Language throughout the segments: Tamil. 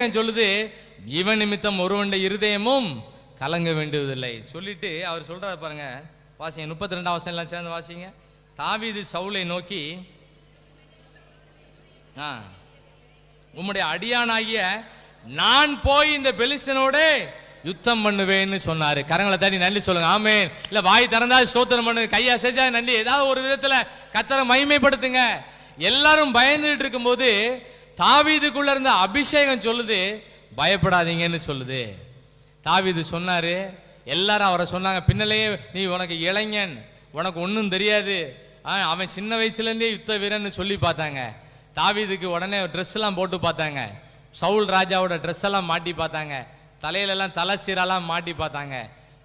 சொல்லுது, இவன் நிமித்தம் ஒருவனுடைய இருதயமும் கலங்க வேண்டியதில்லை சொல்லிட்டு அவர் சொல்றாரு பாருங்க. வாசிங்க 32 வசனம் சேர்ந்து வாசிங்க. தாவீது சவுலை நோக்கி, உம்முடைய அடியானாகிய நான் போய் இந்த பெலிஸ்தனோட யுத்தம் பண்ணுவேன்னு சொன்னாரு. கரங்களை தட்டி நன்றி சொல்லுங்க. ஆமென். இல்ல வாய் திறந்தா ஸ்தோத்திரம் பண்ணுங்க, கையா செஞ்சா நன்றி, ஏதாவது ஒரு விதத்துல கர்த்தரை மகிமைப்படுத்துங்க. எல்லாரும் பயந்துட்டு இருக்கும்போது தாவீதுக்குள்ள இருந்த அபிஷேகம் சொல்லுது, பயப்படாதீங்கன்னு சொல்லுது. தாவீது சொன்னாரு, எல்லாரும் அவரை சொன்னாங்க, பின்னலையே நீ உனக்கு இளைஞன், உனக்கு ஒன்றும் தெரியாது, அவன் சின்ன வயசுல இருந்தே யுத்த வீரன்னு சொல்லி பார்த்தாங்க. தாவீதுக்கு உடனே ட்ரெஸ் எல்லாம் போட்டு பார்த்தாங்க, சவுல் ராஜாவோட ட்ரெஸ் எல்லாம் மாட்டி பார்த்தாங்க, தலையில எல்லாம் தலை சீரெல்லாம் மாட்டி பார்த்தாங்க.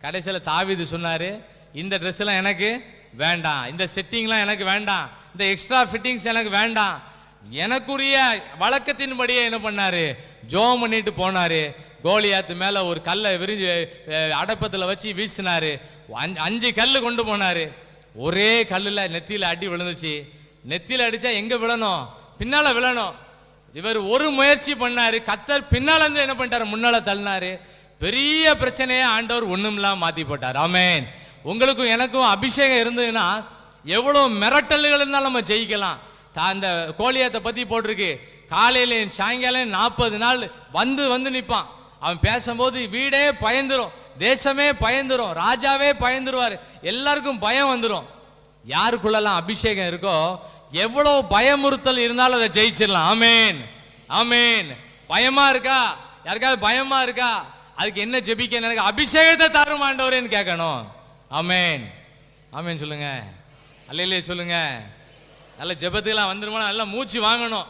கடைசியில் தாவீது சொன்னாரு, இந்த ட்ரெஸ் எல்லாம் எனக்கு வேண்டாம், இந்த செட்டிங்லாம் எனக்கு வேண்டாம், இந்த எக்ஸ்ட்ரா ஃபிட்டிங்ஸ் எனக்கு வேண்டாம், எனக்குரிய வழக்கத்தின்படியே என்ன பண்ணாரு, ஜோம் பண்ணிட்டு போனாரு. கோலியாத்து மேல ஒரு கல்லை விரிஞ்சு அடப்பத்துல வச்சு வீசினாரு. 5 கல்லு கொண்டு போனாரு. ஒரே கல்லுல நெத்தியில அடி விழுந்துச்சு. நெத்தியில அடிச்சா எங்க விழணும், பின்னால விழணும். இவர் ஒரு முயற்சி பண்ணாரு, கர்த்தர் பின்னால இருந்து என்ன பண்ணிட்டாரு, முன்னால தள்ளினாரு. பெரிய பிரச்சனையை ஆண்டவர் ஒண்ணுமில்லாம மாத்தி போட்டார். ஆமென். உங்களுக்கும் எனக்கும் அபிஷேகம் இருந்ததுன்னா எவ்வளவு மிரட்டல்கள் இருந்தாலும் நம்ம ஜெயிக்கலாம். அந்த கோலியாத்தை பத்தி போட்டிருக்கு, காலையில சாயங்காலம் 40 நாள் வந்து வந்து நிற்பான். அவன் பேசும்போது வீடே பயந்துரும், தேசமே பயந்துரும், ராஜாவே பயந்துருவாரு, எல்லாருக்கும் பயம் வந்துடும். யாருக்குள்ளலாம் அபிஷேகம் இருக்கோ எவ்வளவு பயமுறுத்தல் இருந்தாலும் அதை ஜெயிச்சிடலாம். ஆமென், ஆமென். பயமா இருக்கா, யாருக்காவது பயமா இருக்கா, அதுக்கு என்ன ஜெபிக்க, எனக்கு அபிஷேகத்தை தரும் ஆண்டவரேன்னு கேட்கணும். ஆமென், ஆமென் சொல்லுங்க, அல்லேலூயா சொல்லுங்க. நல்ல ஜெபத்துக்கெல்லாம் வந்துருமா, நல்லா மூச்சு வாங்கணும்.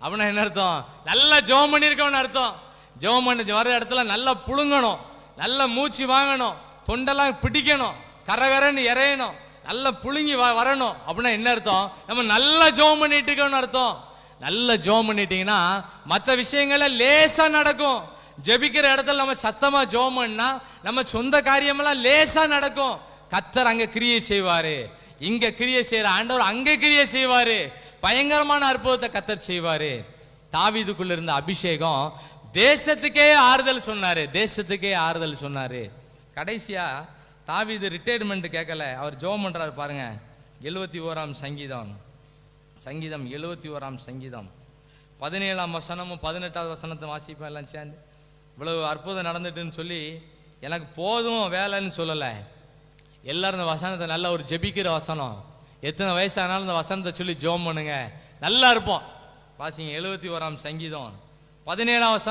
அப்படின்னா என்ன அர்த்தம், நல்லா ஜெபம் பண்ணியிருக்கோம்னு அர்த்தம். ஜெபம் பண்ணி வர இடத்துல நல்லா புழுங்கணும், நல்லா மூச்சு வாங்கணும், தொண்டெல்லாம் பிடிக்கணும், கரகரன்னு இறையணும், நல்லா புழுங்கி வரணும். அப்படின்னா என்ன அர்த்தம், நம்ம நல்லா ஜெபம் பண்ணிட்டு இருக்கோம்னு அர்த்தம். நல்லா ஜெபம் பண்ணிட்டீங்கன்னா மற்ற விஷயங்கள லேசா நடக்கும். ஜெபிக்கிற இடத்துல நம்ம சத்தமா ஜெபம் பண்ணா நம்ம சொந்த காரியமெல்லாம் லேசா நடக்கும். கர்த்தர் அங்க கிரியை செய்வாரு, இங்க கிரியை செய்யற ஆண்டவர் அங்க கிரியை செய்வாரு, பயங்கரமான அற்புதத்தை கர்த்தர் செய்வாரு. தாவீதுக்குள்ள இருந்த அபிஷேகம் தேசத்துக்கே ஆறுதல் சொன்னாரு, தேசத்துக்கே ஆறுதல் சொன்னாரு. கடைசியா தாவீது ரிட்டையர்மெண்ட் கேட்கல, அவர் ஜெபம் பண்றாரு பாருங்க. 71ஆம் சங்கீதம், சங்கீதம் 71ஆம் சங்கீதம் 17ஆம் வசனமும் 18வது வசனத்தை வாசிப்பேன் எல்லாம் சேர்ந்து. இவ்வளவு அற்புதம் நடந்துட்டுன்னு சொல்லி எனக்கு போதும் வேலைன்னு சொல்லலை. எல்லாரும் இந்த வசனத்தை நல்ல ஒரு ஜெபிக்கிற வசனம், எத்தனை வயசானாலும் இந்த வசனத்தை சொல்லி ஜெபம் பண்ணுங்க, நல்லா இருப்போம். வாசிங்க 71ஆம் சங்கீதம் 17ஆம் வசனம்.